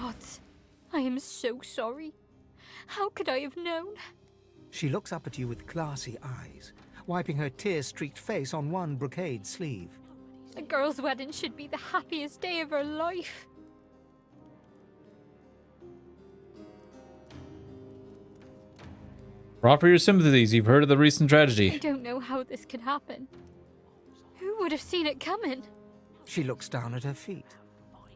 gods, I am so sorry. How could I have known? She looks up at you with glassy eyes, wiping her tear-streaked face on one brocade sleeve. A girl's wedding should be the happiest day of her life. Offer your sympathies. You've heard of the recent I tragedy. don't know how this could happen. Who would have seen it coming? She looks down at her feet.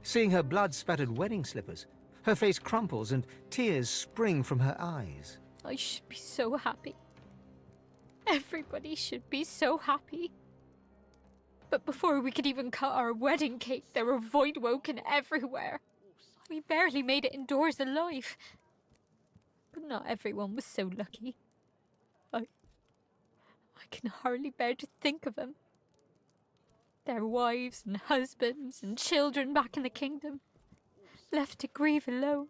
Seeing her blood-spattered wedding slippers, her face crumples and tears spring from her eyes. I should be so happy. Everybody should be so happy. But before we could even cut our wedding cake, there were Voidwoken everywhere. We barely made it indoors alive. But not everyone was so lucky. I can hardly bear to think of them. Their wives and husbands and children back in the kingdom, left to grieve alone.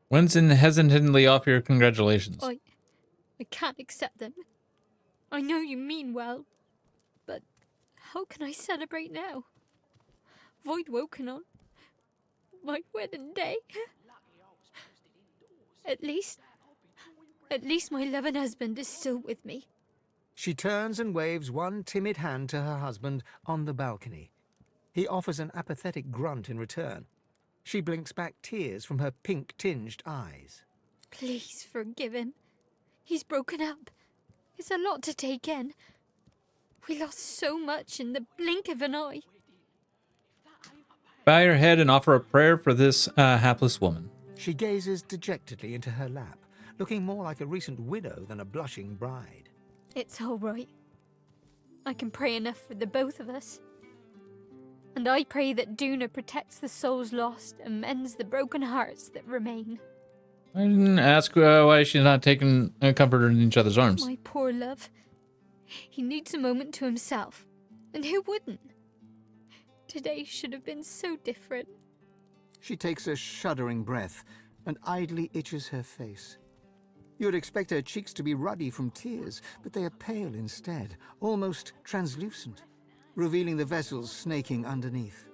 Winston hesitantly offer your congratulations. I can't accept them. I know you mean well, but how can I celebrate now? Voidwoken on my wedding day. At least my loving husband is still with me. She turns and waves one timid hand to her husband on the balcony. He offers an apathetic grunt in return. She blinks back tears from her pink-tinged eyes. Please forgive him. He's broken up. It's a lot to take in. We lost so much in the blink of an eye. Bow your head and offer a prayer for this hapless woman. She gazes dejectedly into her lap, looking more like a recent widow than a blushing bride. It's all right. I can pray enough for the both of us. And I pray that Duna protects the souls lost and mends the broken hearts that remain. I didn't ask why she's not taking comfort in each other's arms. My poor love. He needs a moment to himself. And who wouldn't? Today should have been so different. She takes a shuddering breath and idly itches her face. You'd expect her cheeks to be ruddy from tears, but they are pale instead, almost translucent, revealing the vessels snaking underneath.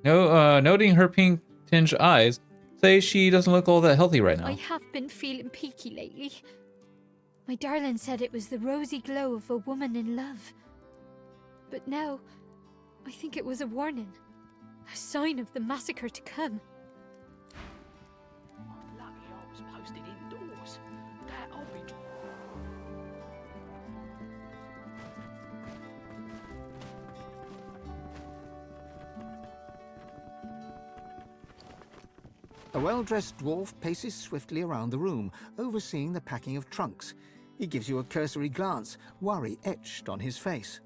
Noting her pink-tinged eyes, say she doesn't look all that healthy right now. I have been feeling peaky lately. My darling said it was the rosy glow of a woman in love. But now, I think it was a warning. A sign of the massacre to come. Lucky I was posted indoors. That'll be... A well-dressed dwarf paces swiftly around the room, overseeing the packing of trunks. He gives you a cursory glance, worry etched on his face.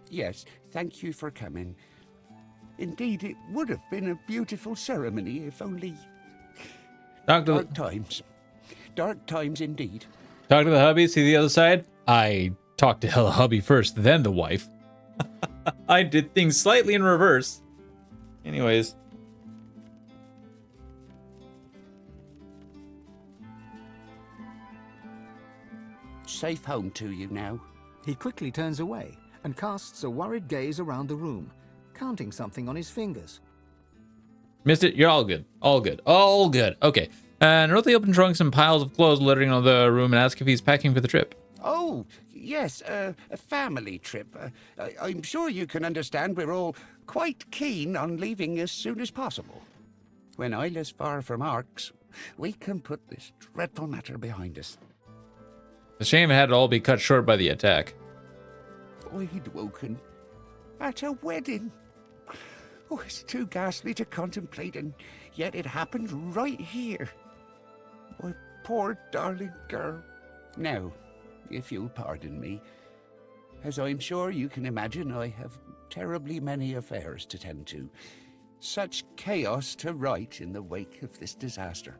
Yes, thank you for coming. Indeed, it would have been a beautiful ceremony if only... Dark times. Dark times indeed. Talk to the hubby, see the other side? I talked to the hubby first, then the wife. I did things slightly in reverse. Anyways. Safe home to you now. He quickly turns away and casts a worried gaze around the room, counting something on his fingers. Missed it? You're all good. All good. All good. Okay. And note the open trunks and piles of clothes littering on the room and ask if he's packing for the trip. Oh, yes, a family trip. I'm sure you can understand we're all quite keen on leaving as soon as possible. When Isla's far from Arx, we can put this dreadful matter behind us. The shame had to all be cut short by the attack. Voidwoken at a wedding. Oh, it's too ghastly to contemplate, and yet it happened right here. My poor darling girl. Now, if you'll pardon me, as I'm sure you can imagine, I have terribly many affairs to tend to. Such chaos to right in the wake of this disaster.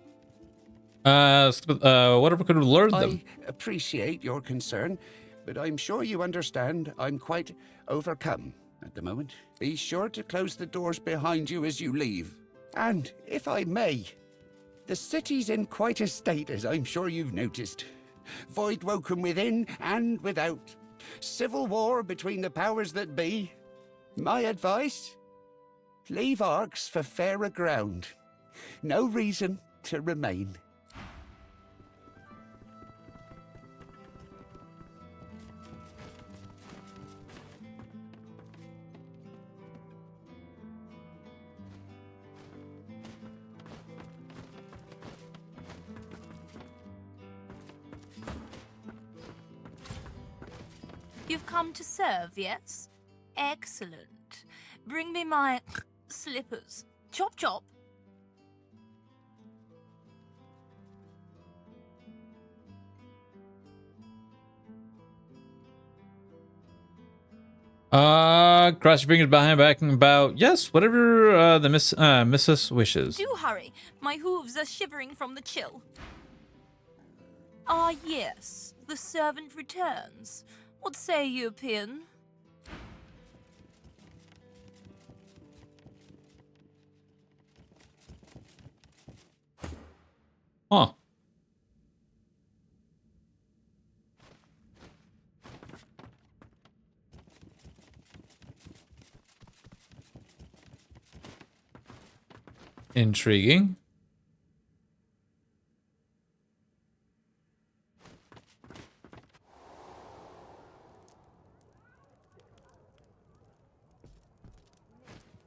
Whatever could have lured them. I appreciate your concern, but I'm sure you understand I'm quite overcome at the moment. Be sure to close the doors behind you as you leave. And, if I may, the city's in quite a state, as I'm sure you've noticed. Voidwoken within and without. Civil war between the powers that be. My advice? Leave arks for fairer ground. No reason to remain. You've come to serve, yes? Excellent. Bring me my slippers. Chop chop. Cross your fingers behind back and about. Yes, whatever the missus wishes. Do hurry. My hooves are shivering from the chill. Ah, yes. The servant returns. What say you, Pin? Huh. Intriguing.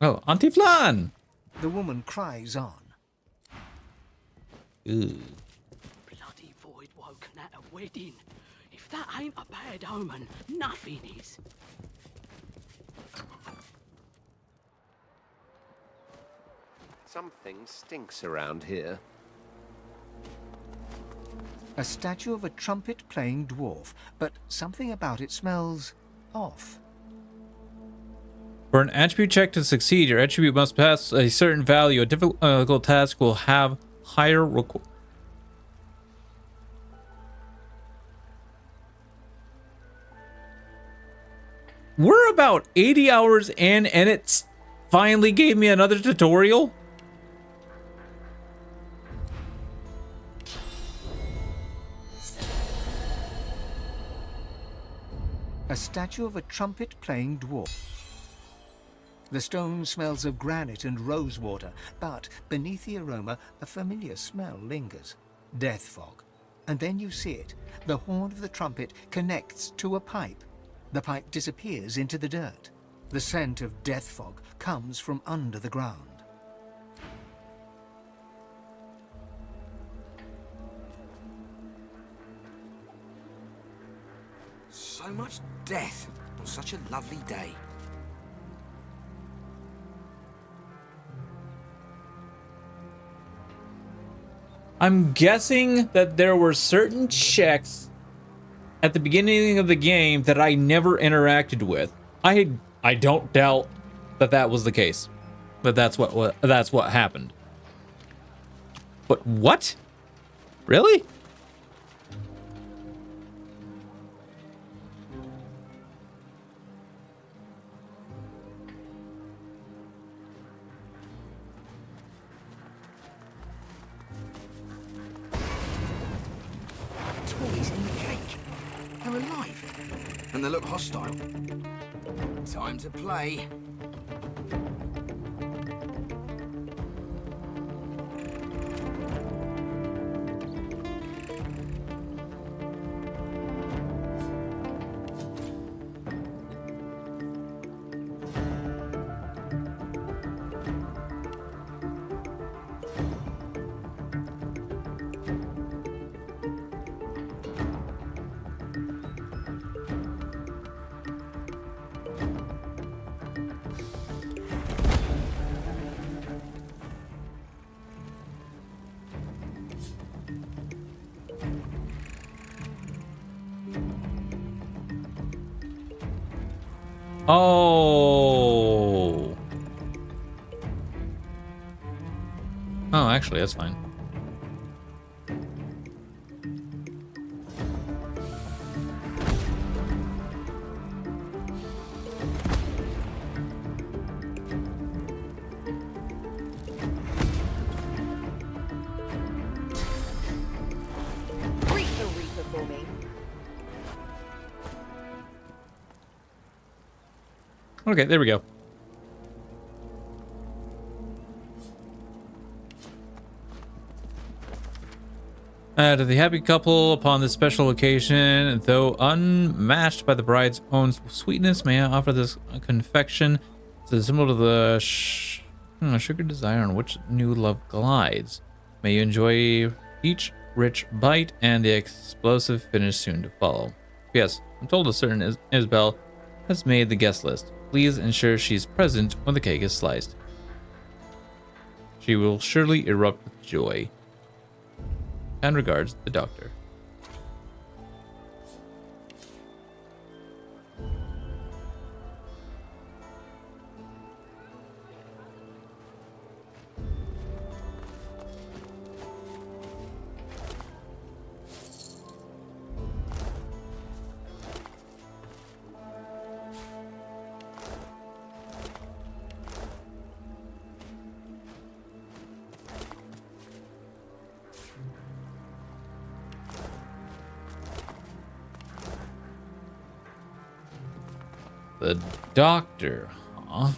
Oh, Auntie Flan! The woman cries on. Ooh. Bloody void woken at a wedding. If that ain't a bad omen, nothing is. Something stinks around here. A statue of a trumpet-playing dwarf, but something about it smells off. For an attribute check to succeed, your attribute must pass a certain value. A difficult task will have higher requ. We're about 80 hours in, and it's finally gave me another tutorial. A statue of a trumpet-playing dwarf. The stone smells of granite and rosewater, but beneath the aroma, a familiar smell lingers. Death fog. And then you see it. The horn of the trumpet connects to a pipe. The pipe disappears into the dirt. The scent of death fog comes from under the ground. So much death on such a lovely day. I'm guessing that there were certain checks at the beginning of the game that I never interacted with. I don't doubt that that was the case. But that's what happened. But what? Really? Toys in the cake. They're alive. And they look hostile. Time to play. Oh. Oh, actually, that's fine. Greet the Reaper for me. Okay, there we go. To the happy couple upon this special occasion, though unmatched by the bride's own sweetness, may I offer this confection as a symbol to the sugar desire on which new love glides. May you enjoy each rich bite and the explosive finish soon to follow. Yes, I'm told a certain Isabel has made the guest list. Please ensure she's present when the cake is sliced. She will surely erupt with joy. And regards, the doctor. The doctor, huh?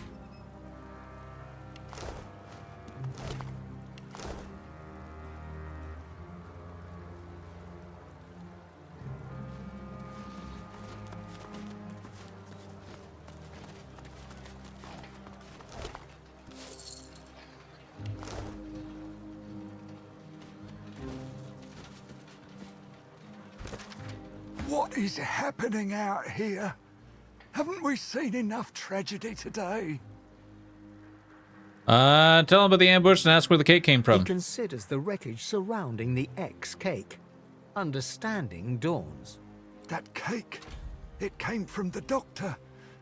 What is happening out here? Haven't we seen enough tragedy today? Tell him about the ambush and ask where the cake came He from. considers the wreckage surrounding the X-cake. Understanding dawns. That cake, it came from the doctor,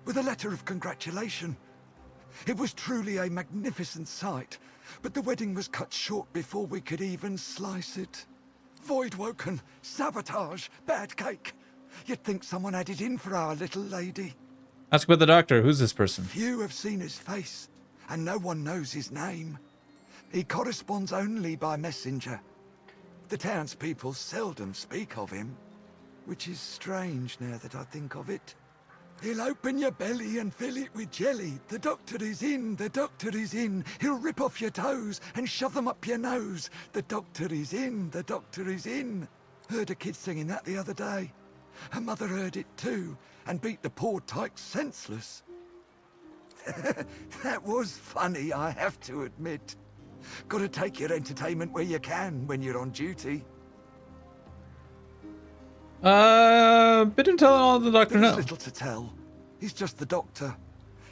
with a letter of congratulation. It was truly a magnificent sight, but the wedding was cut short before we could even slice it. Voidwoken, sabotage, bad cake. You'd think someone had it in for our little lady. Ask about the doctor. Who's this person? Few have seen his face, and no one knows his name. He corresponds only by messenger. The townspeople seldom speak of him, which is strange now that I think of it. He'll open your belly and fill it with jelly. The doctor is in, the doctor is in. He'll rip off your toes and shove them up your nose. The doctor is in, the doctor is in. Heard a kid singing that the other day. Her mother heard it too, and beat the poor tyke senseless. That was funny, I have to admit. Gotta take your entertainment where you can when you're on duty. Bid him tell all the doctor There's know. little to tell. He's just the doctor.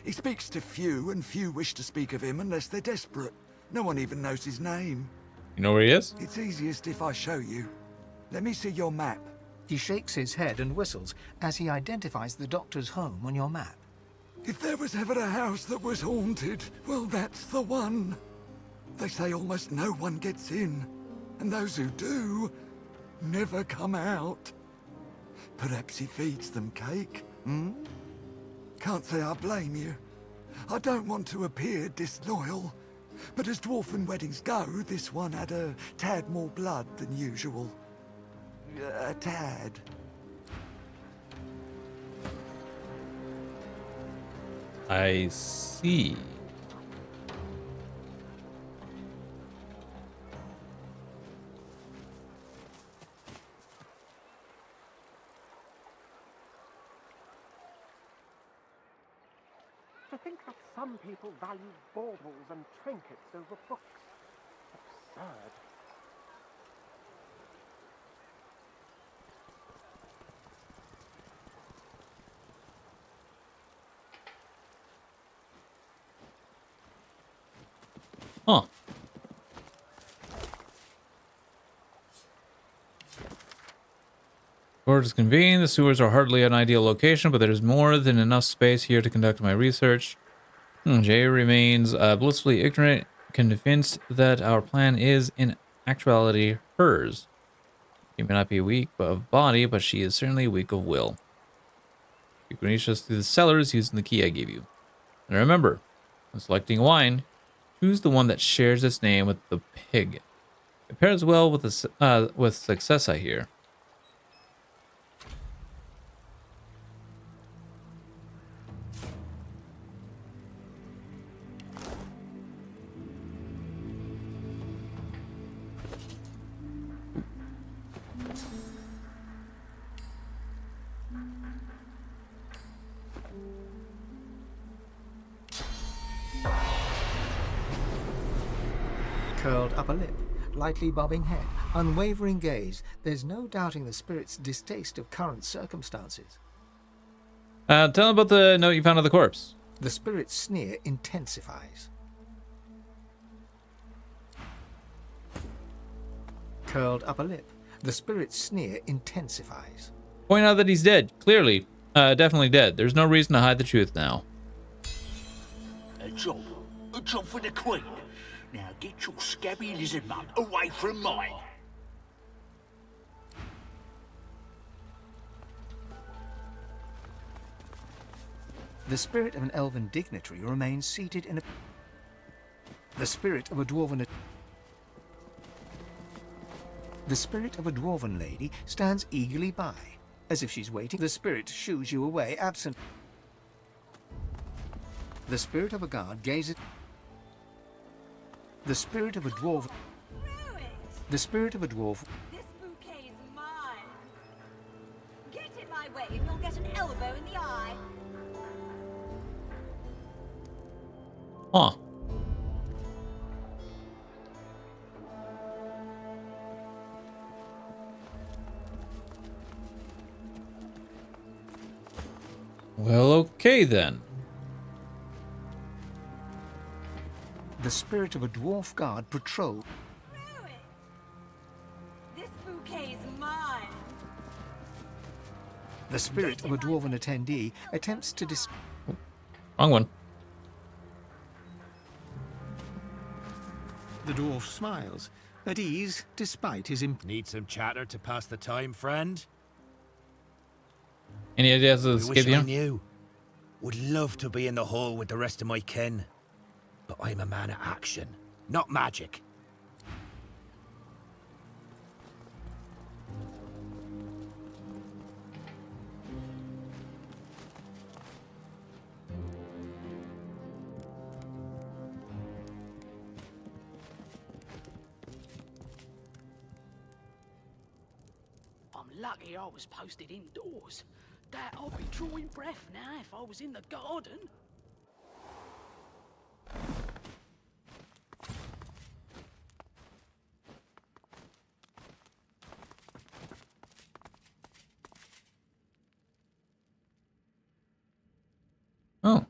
He speaks to few, and few wish to speak of him unless they're desperate. No one even knows his name. You know where he is? It's easiest if I show you. Let me see your map. He shakes his head and whistles as he identifies the doctor's home on your map. If there was ever a house that was haunted, well, that's the one. They say almost no one gets in, and those who do never come out. Perhaps he feeds them cake, hmm? Can't say I blame you. I don't want to appear disloyal, but as dwarfen weddings go, this one had a tad more blood than usual. A tad. I see. To think that some people value baubles and trinkets over books. Absurd. Huh. Court is convened. The sewers are hardly an ideal location, but there's more than enough space here to conduct my research. Jay remains blissfully ignorant, convinced that our plan is, in actuality, hers. She may not be weak of body, but she is certainly weak of will. You can reach us through the cellars using the key I gave you. And remember, when selecting wine, choose the one that shares its name with the pig. It pairs well with success, I hear. Curled upper lip, lightly bobbing head, unwavering gaze. There's no doubting the spirit's distaste of current circumstances. Tell him about the note you found on the corpse. The spirit's sneer intensifies. Curled upper lip. The spirit's sneer intensifies. Point out that he's dead. Clearly. Definitely dead. There's no reason to hide the truth now. A job for the Queen. Now get your scabby lizard mug away from mine. The spirit of an elven dignitary remains seated in a... The spirit of a dwarven... The spirit of a dwarven lady stands eagerly by, as if she's waiting. The spirit shoos you away, absent. The spirit of a guard gazes... The spirit of a dwarf... The spirit of a dwarf... This bouquet's mine. Get in my way and you'll get an elbow in the eye. Huh. Well, okay then. The spirit of a dwarf guard patrol... This bouquet's mine. The spirit of a dwarven attendee attempts to Wrong one. The dwarf smiles, at ease despite his Need some chatter to pass the time, friend? Any ideas of I escape wish I here? knew. Would love to be in the hall with the rest of my kin. But I'm a man of action, not magic. I'm lucky I was posted indoors. That I'd be drawing breath now if I was in the garden. Oh.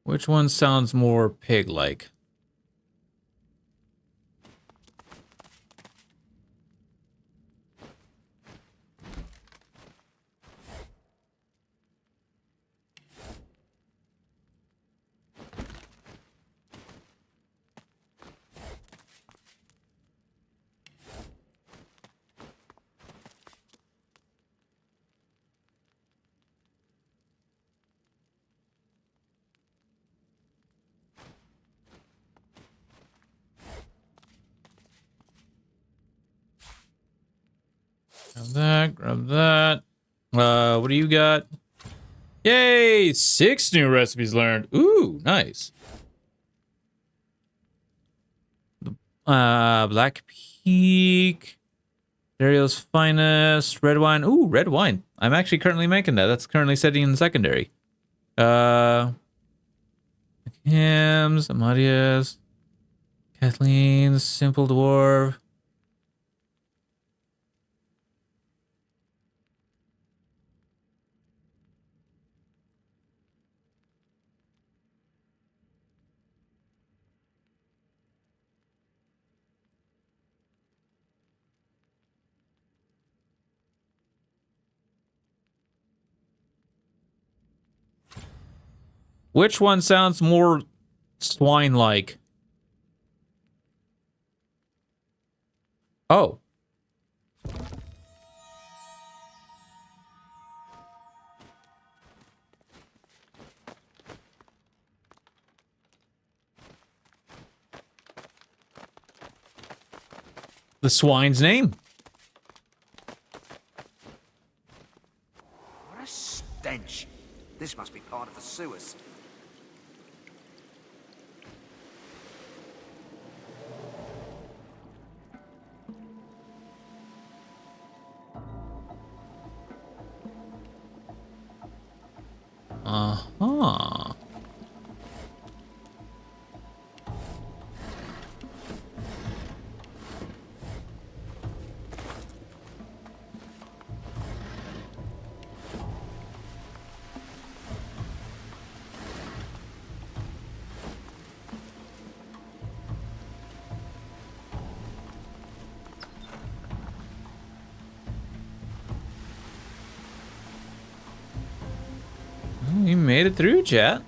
Which one sounds more pig-like? Grab that, grab that. What do you got? Yay! 6 new recipes learned. Ooh, nice. Black Peak. Dario's Finest. Red wine. Ooh, red wine. I'm actually currently making that. That's currently sitting in secondary. Hams, Amadias. Kathleen's Simple Dwarf. Which one sounds more swine-like? Oh. The swine's name. What a stench. This must be part of the sewers. Uh-huh. We made it through, chat.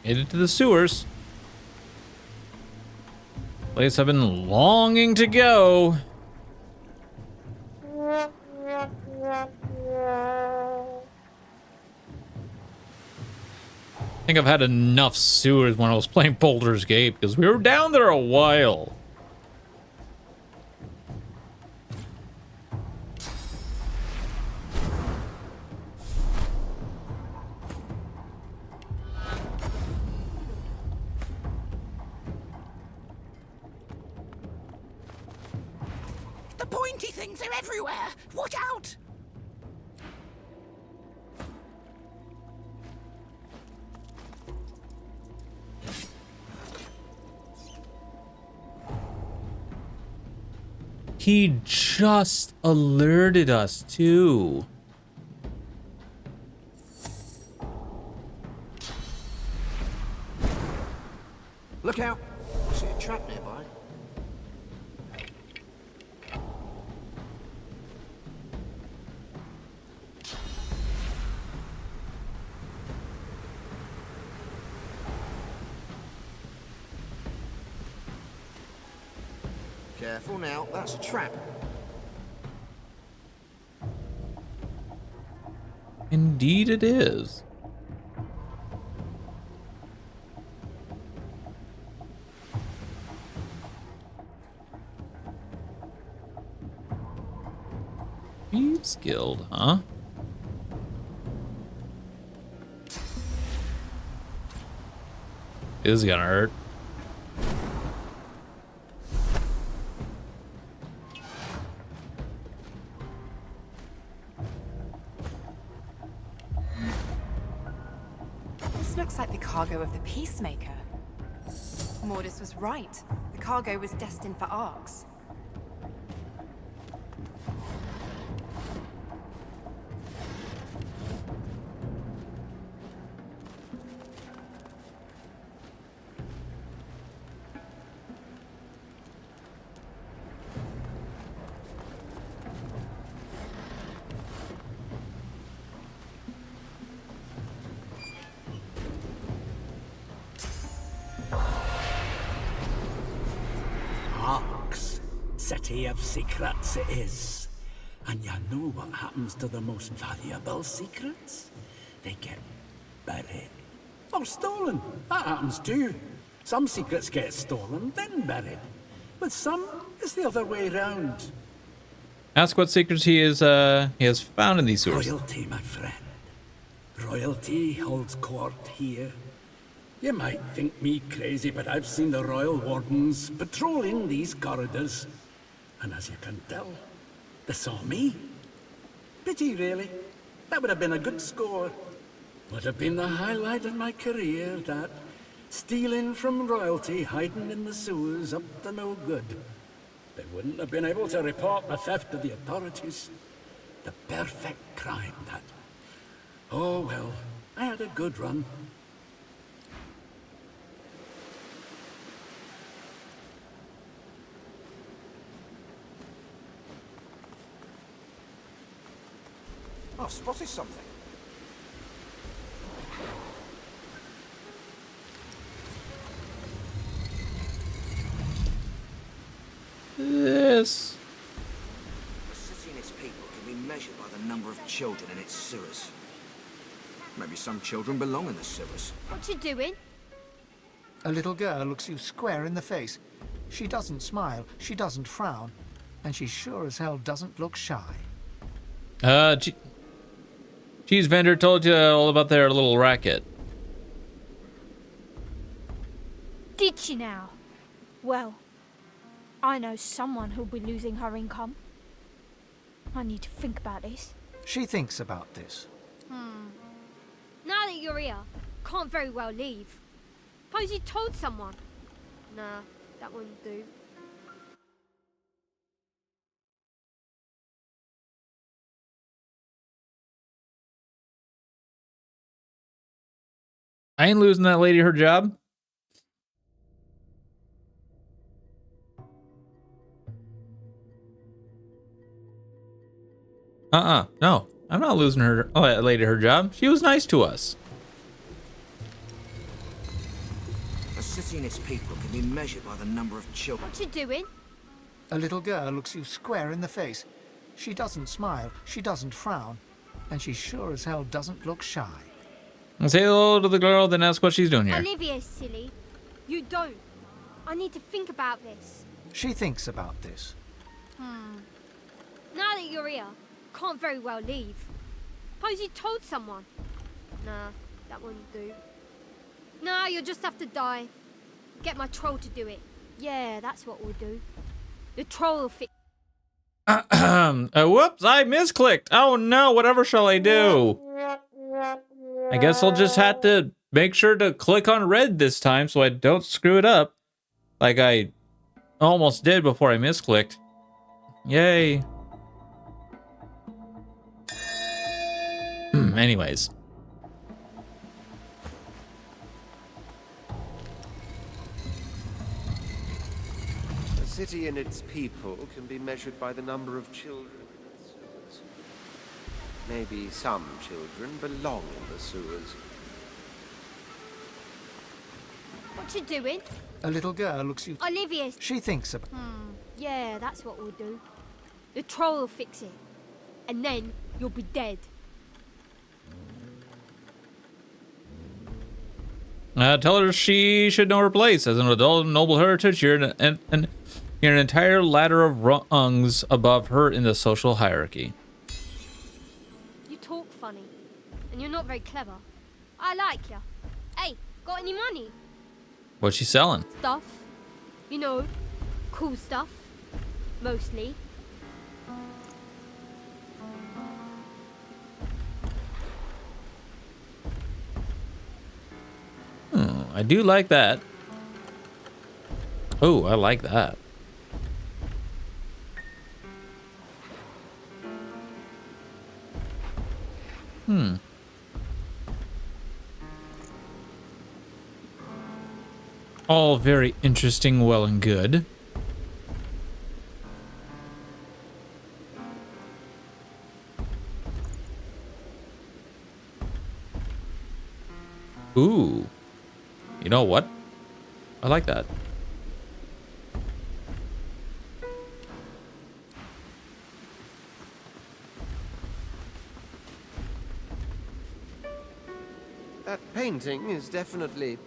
Made it to the sewers. Place I've been longing to go. I think I've had enough sewers when I was playing Baldur's Gate because we were down there a while. The pointy things are everywhere! Watch out! He just alerted us too. Look out! I see a trap nearby. Careful now, that's a trap. Indeed it is. Thieves Guild, huh? This is gonna hurt. This looks like the cargo of the Peacemaker. Mordus was right. The cargo was destined for Arks. Arks, city of secrets it is. And you know what happens to the most valuable secrets? They get buried. Or stolen. That happens too. Some secrets get stolen, then buried. With some, it's the other way round. Ask what secrets he has found in these sewers. Royalty, my friend. Royalty holds court here. You might think me crazy, but I've seen the royal wardens patrolling these corridors. And as you can tell, they saw me. Pity, really. That would have been a good score. Would have been the highlight of my career, that. Stealing from royalty, hiding in the sewers, up to no good. They wouldn't have been able to report the theft to the authorities. The perfect crime, that. Oh, well, I had a good run. I've spotted something. This. The city and its people can be measured by the number of children in its sewers. Maybe some children belong in the sewers. What you doing? A little girl looks you square in the face. She doesn't smile, she doesn't frown, and she sure as hell doesn't look shy. Cheese vendor told you all about their little racket. Did she now? Well, I know someone who'll be losing her income. I need to think about this. She thinks about this. Now that you're here, can't very well leave. Suppose you told someone. Nah, that wouldn't do. I ain't losing that lady her job. No. I'm not losing her that lady her job. She was nice to us. A city and its people can be measured by the number of children. What you doing? A little girl looks you square in the face. She doesn't smile, she doesn't frown, and she sure as hell doesn't look shy. Say hello to the girl, then ask what she's doing here. Olivia's silly. You don't. I need to think about this. She thinks about this. Now that you're here, can't very well leave. Suppose you told someone. Nah, that wouldn't do. Nah, you'll just have to die. Get my troll to do it. Yeah, that's what we'll do. The troll will fix. Whoops, I misclicked. Oh no, whatever shall I do? I guess I'll just have to make sure to click on red this time so I don't screw it up. Like I almost did before I misclicked. Yay. Anyways. A city and its people can be measured by the number of children in the sewers. Maybe some children belong in the sewers. What you doing? A little girl looks you... Olivia's... She thinks about... Yeah, that's what we'll do. The troll will fix it. And then you'll be dead. Tell her she should know her place. As an adult of noble heritage, you're an entire ladder of rungs above her in the social hierarchy. You talk funny. And you're not very clever. I like ya. Hey, got any money? What's she selling? Stuff. You know, cool stuff. Mostly. I do like that. Oh, I like that. All very interesting, well and good. Ooh. You know what? I like that. That painting is definitely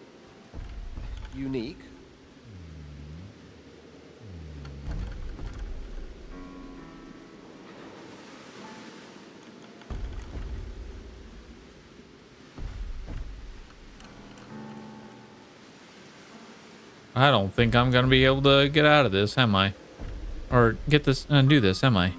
unique. I don't think I'm gonna be able to get out of this, am I? Or get this and do this, am I?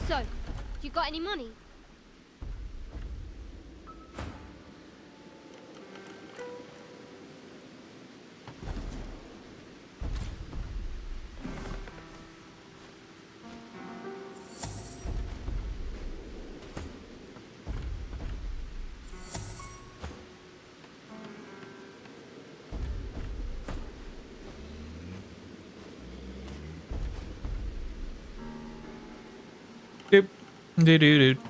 So, you got any money? Doop. Doo doo doo.